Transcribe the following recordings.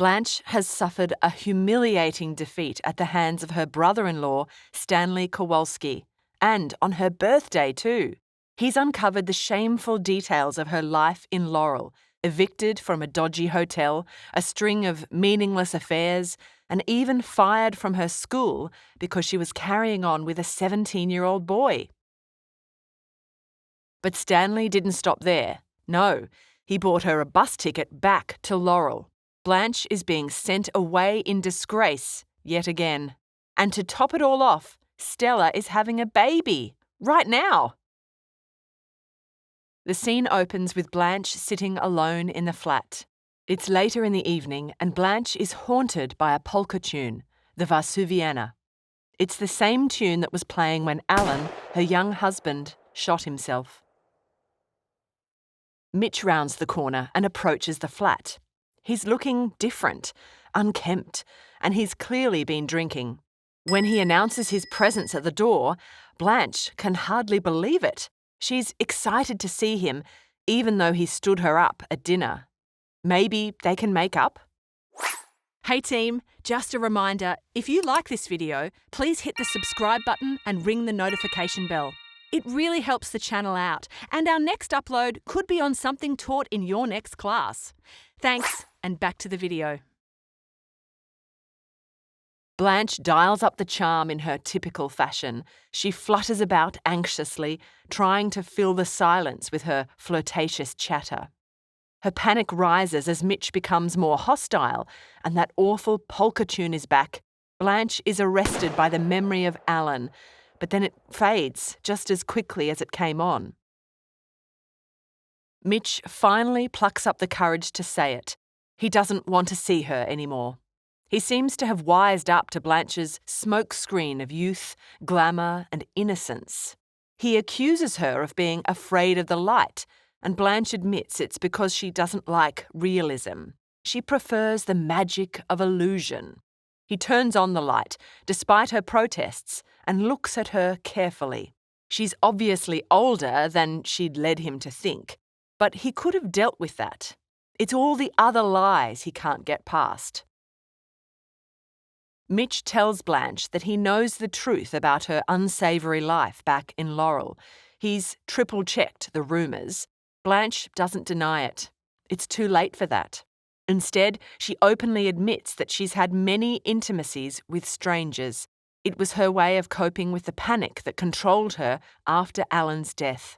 Blanche has suffered a humiliating defeat at the hands of her brother-in-law, Stanley Kowalski, and on her birthday too. He's uncovered the shameful details of her life in Laurel, evicted from a dodgy hotel, a string of meaningless affairs, and even fired from her school because she was carrying on with a 17-year-old boy. But Stanley didn't stop there. No, he bought her a bus ticket back to Laurel. Blanche is being sent away in disgrace yet again. And to top it all off, Stella is having a baby right now. The scene opens with Blanche sitting alone in the flat. It's later in the evening and Blanche is haunted by a polka tune, the Varsuviana. It's the same tune that was playing when Alan, her young husband, shot himself. Mitch rounds the corner and approaches the flat. He's looking different, unkempt, and he's clearly been drinking. When he announces his presence at the door, Blanche can hardly believe it. She's excited to see him, even though he stood her up at dinner. Maybe they can make up? Hey team, just a reminder, if you like this video, please hit the subscribe button and ring the notification bell. It really helps the channel out, and our next upload could be on something taught in your next class. Thanks, and back to the video. Blanche dials up the charm in her typical fashion. She flutters about anxiously, trying to fill the silence with her flirtatious chatter. Her panic rises as Mitch becomes more hostile, and that awful polka tune is back. Blanche is arrested by the memory of Alan, but then it fades just as quickly as it came on. Mitch finally plucks up the courage to say it. He doesn't want to see her anymore. He seems to have wised up to Blanche's smokescreen of youth, glamour, and innocence. He accuses her of being afraid of the light, and Blanche admits it's because she doesn't like realism. She prefers the magic of illusion. He turns on the light, despite her protests, and looks at her carefully. She's obviously older than she'd led him to think, but he could have dealt with that. It's all the other lies he can't get past. Mitch tells Blanche that he knows the truth about her unsavoury life back in Laurel. He's triple-checked the rumours. Blanche doesn't deny it. It's too late for that. Instead, she openly admits that she's had many intimacies with strangers. It was her way of coping with the panic that controlled her after Alan's death.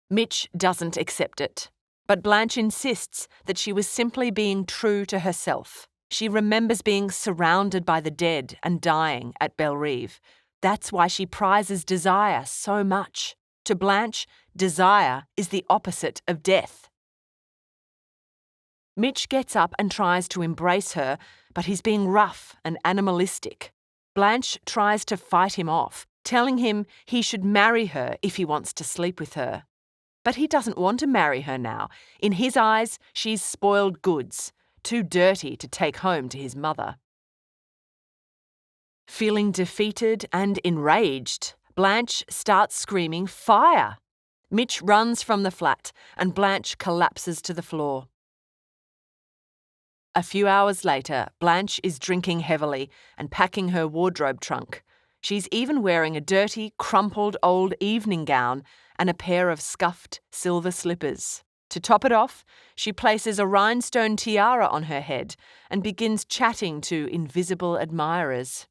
Mitch doesn't accept it, but Blanche insists that she was simply being true to herself. She remembers being surrounded by the dead and dying at Bellerive. That's why she prizes desire so much. To Blanche, desire is the opposite of death. Mitch gets up and tries to embrace her, but he's being rough and animalistic. Blanche tries to fight him off, telling him he should marry her if he wants to sleep with her. But he doesn't want to marry her now. In his eyes, she's spoiled goods, too dirty to take home to his mother. Feeling defeated and enraged, Blanche starts screaming, "Fire!" Mitch runs from the flat and Blanche collapses to the floor. A few hours later, Blanche is drinking heavily and packing her wardrobe trunk. She's even wearing a dirty, crumpled old evening gown and a pair of scuffed silver slippers. To top it off, she places a rhinestone tiara on her head and begins chatting to invisible admirers.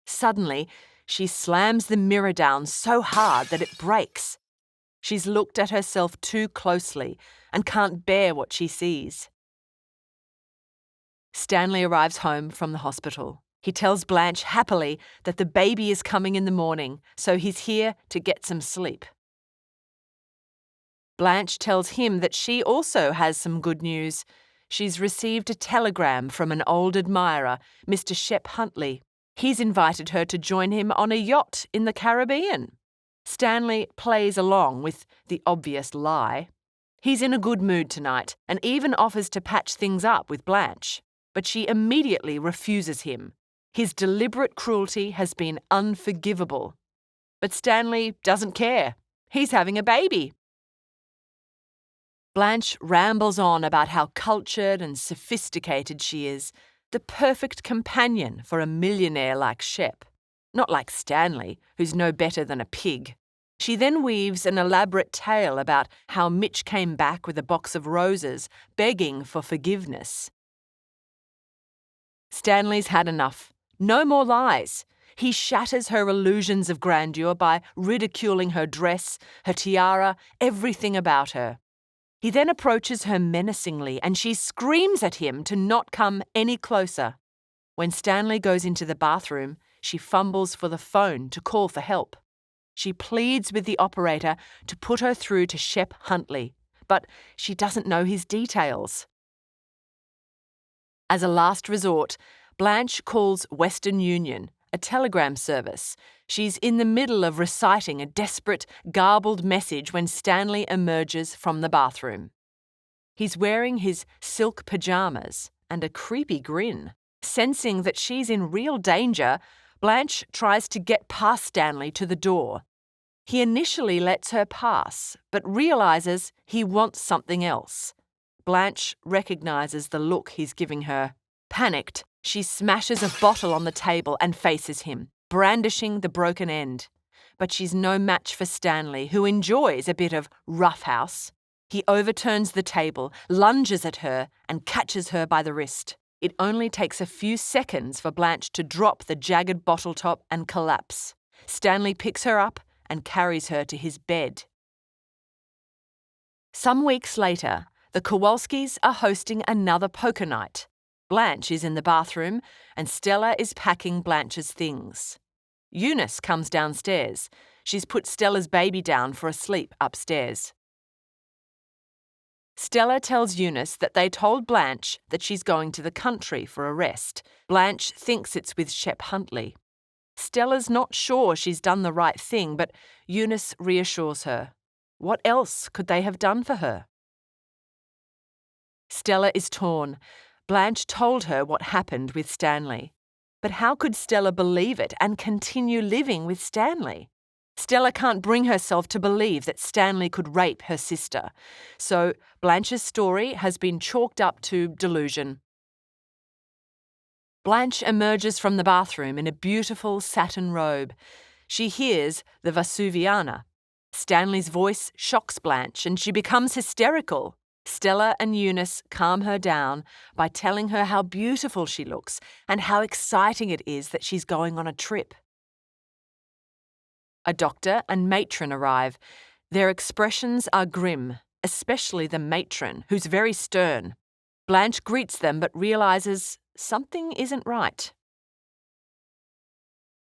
Suddenly, she slams the mirror down so hard that it breaks. She's looked at herself too closely and can't bear what she sees. Stanley arrives home from the hospital. He tells Blanche happily that the baby is coming in the morning, so he's here to get some sleep. Blanche tells him that she also has some good news. She's received a telegram from an old admirer, Mr. Shep Huntley. He's invited her to join him on a yacht in the Caribbean. Stanley plays along with the obvious lie. He's in a good mood tonight and even offers to patch things up with Blanche, but she immediately refuses him. His deliberate cruelty has been unforgivable. But Stanley doesn't care. He's having a baby. Blanche rambles on about how cultured and sophisticated she is, the perfect companion for a millionaire like Shep. Not like Stanley, who's no better than a pig. She then weaves an elaborate tale about how Mitch came back with a box of roses, begging for forgiveness. Stanley's had enough. No more lies. He shatters her illusions of grandeur by ridiculing her dress, her tiara, everything about her. He then approaches her menacingly and she screams at him to not come any closer. When Stanley goes into the bathroom, she fumbles for the phone to call for help. She pleads with the operator to put her through to Shep Huntley, but she doesn't know his details. As a last resort, Blanche calls Western Union, a telegram service. She's in the middle of reciting a desperate, garbled message when Stanley emerges from the bathroom. He's wearing his silk pajamas and a creepy grin. Sensing that she's in real danger, Blanche tries to get past Stanley to the door. He initially lets her pass, but realizes he wants something else. Blanche recognizes the look he's giving her. Panicked, she smashes a bottle on the table and faces him, brandishing the broken end. But she's no match for Stanley, who enjoys a bit of roughhouse. He overturns the table, lunges at her, and catches her by the wrist. It only takes a few seconds for Blanche to drop the jagged bottle top and collapse. Stanley picks her up and carries her to his bed. Some weeks later, the Kowalskis are hosting another poker night. Blanche is in the bathroom and Stella is packing Blanche's things. Eunice comes downstairs. She's put Stella's baby down for a sleep upstairs. Stella tells Eunice that they told Blanche that she's going to the country for a rest. Blanche thinks it's with Shep Huntley. Stella's not sure she's done the right thing, but Eunice reassures her. What else could they have done for her? Stella is torn. Blanche told her what happened with Stanley. But how could Stella believe it and continue living with Stanley? Stella can't bring herself to believe that Stanley could rape her sister. So Blanche's story has been chalked up to delusion. Blanche emerges from the bathroom in a beautiful satin robe. She hears the Vesuviana. Stanley's voice shocks Blanche and she becomes hysterical. Stella and Eunice calm her down by telling her how beautiful she looks and how exciting it is that she's going on a trip. A doctor and matron arrive. Their expressions are grim, especially the matron, who's very stern. Blanche greets them but realizes something isn't right.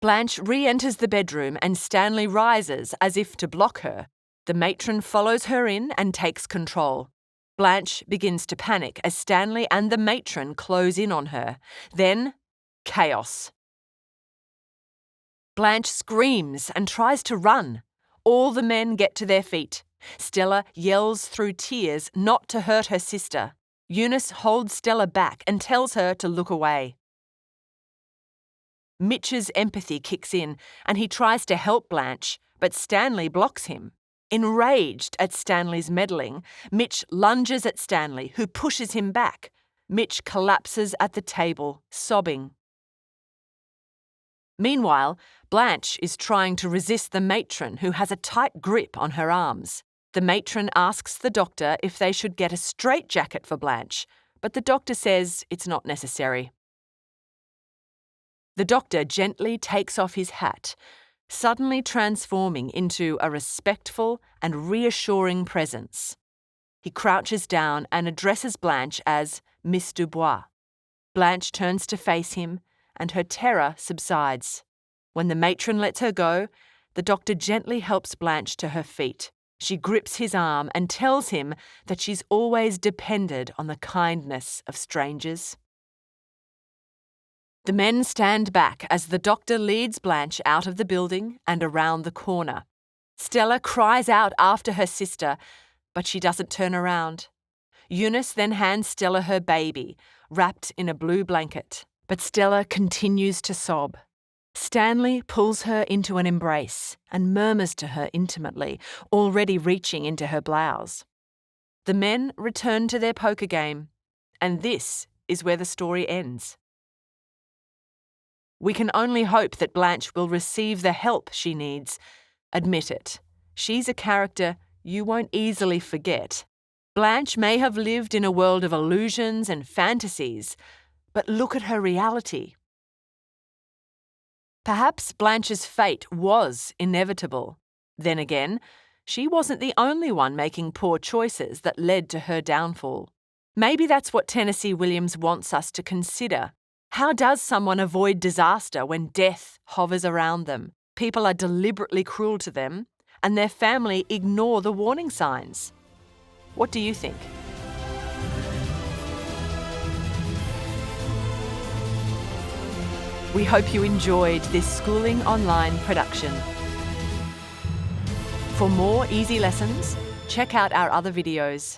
Blanche re-enters the bedroom and Stanley rises as if to block her. The matron follows her in and takes control. Blanche begins to panic as Stanley and the matron close in on her. Then, chaos. Blanche screams and tries to run. All the men get to their feet. Stella yells through tears not to hurt her sister. Eunice holds Stella back and tells her to look away. Mitch's empathy kicks in and he tries to help Blanche, but Stanley blocks him. Enraged at Stanley's meddling, Mitch lunges at Stanley, who pushes him back. Mitch collapses at the table, sobbing. Meanwhile, Blanche is trying to resist the matron, who has a tight grip on her arms. The matron asks the doctor if they should get a straitjacket for Blanche, but the doctor says it's not necessary. The doctor gently takes off his hat, suddenly transforming into a respectful and reassuring presence. He crouches down and addresses Blanche as Miss Dubois. Blanche turns to face him, and her terror subsides. When the matron lets her go, the doctor gently helps Blanche to her feet. She grips his arm and tells him that she's always depended on the kindness of strangers. The men stand back as the doctor leads Blanche out of the building and around the corner. Stella cries out after her sister, but she doesn't turn around. Eunice then hands Stella her baby, wrapped in a blue blanket, but Stella continues to sob. Stanley pulls her into an embrace and murmurs to her intimately, already reaching into her blouse. The men return to their poker game, and this is where the story ends. We can only hope that Blanche will receive the help she needs. Admit it, she's a character you won't easily forget. Blanche may have lived in a world of illusions and fantasies, but look at her reality. Perhaps Blanche's fate was inevitable. Then again, she wasn't the only one making poor choices that led to her downfall. Maybe that's what Tennessee Williams wants us to consider. How does someone avoid disaster when death hovers around them? People are deliberately cruel to them, and their family ignore the warning signs. What do you think? We hope you enjoyed this Schooling Online production. For more easy lessons, check out our other videos.